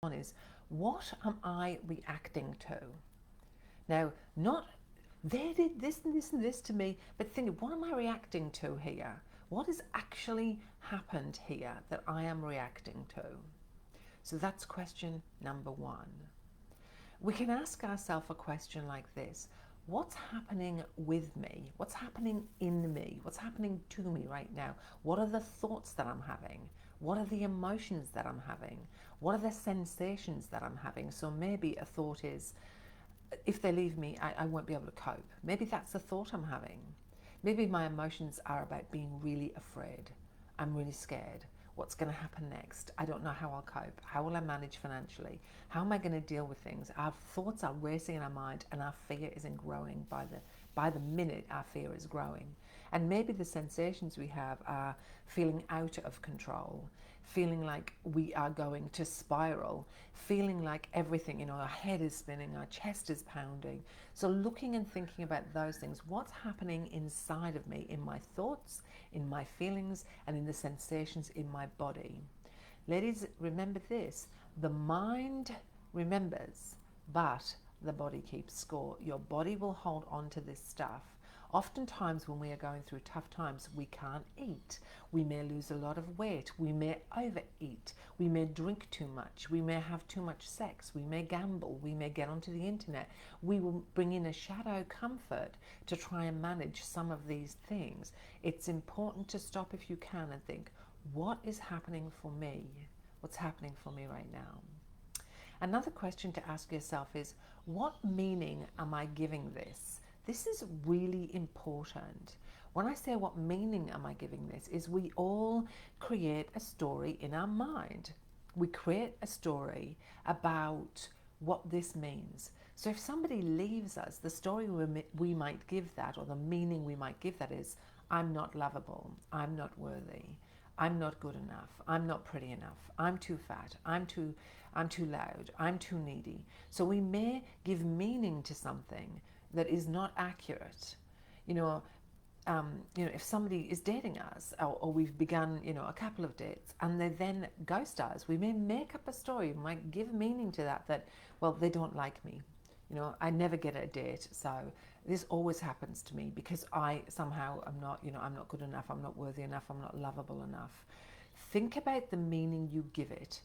on is, what am I reacting to? Now, not they did this and this and this to me, but think, what am I reacting to here? What has actually happened here that I am reacting to? So that's question number one. We can ask ourselves a question like this: what's happening with me? What's happening in me? What's happening to me right now? What are the thoughts that I'm having? What are the emotions that I'm having? What are the sensations that I'm having? So maybe a thought is, if they leave me, I won't be able to cope. Maybe that's the thought I'm having. Maybe my emotions are about being really afraid. I'm really scared. What's going to happen next? I don't know how I'll cope. How will I manage financially? How am I going to deal with things? Our thoughts are racing in our mind, and our fear isn't growing by the minute. Our fear is growing. And maybe the sensations we have are feeling out of control, feeling like we are going to spiral, feeling like everything, our head is spinning, our chest is pounding. So looking and thinking about those things, what's happening inside of me, in my thoughts, in my feelings, and in the sensations in my body. Ladies, remember this: the mind remembers, but the body keeps score. Your body will hold on to this stuff. Oftentimes when we are going through tough times, we can't eat. We may lose a lot of weight. We may overeat. We may drink too much. We may have too much sex. We may gamble. We may get onto the internet. We will bring in a shadow comfort to try and manage some of these things. It's important to stop if you can and think, what is happening for me? What's happening for me right now? Another question to ask yourself is, what meaning am I giving this? This is really important. When I say what meaning am I giving this, is we all create a story in our mind. We create a story about what this means. So if somebody leaves us, the story we might give that, or the meaning we might give that, is, I'm not lovable, I'm not worthy, I'm not good enough, I'm not pretty enough, I'm too fat, I'm too loud, I'm too needy. So we may give meaning to something that is not accurate. If somebody is dating us, or we've begun, a couple of dates, and they then ghost us, we may make up a story, we might give meaning to that, well, they don't like me. I never get a date, so this always happens to me because I somehow am not, I'm not good enough, I'm not worthy enough, I'm not lovable enough. Think about the meaning you give it.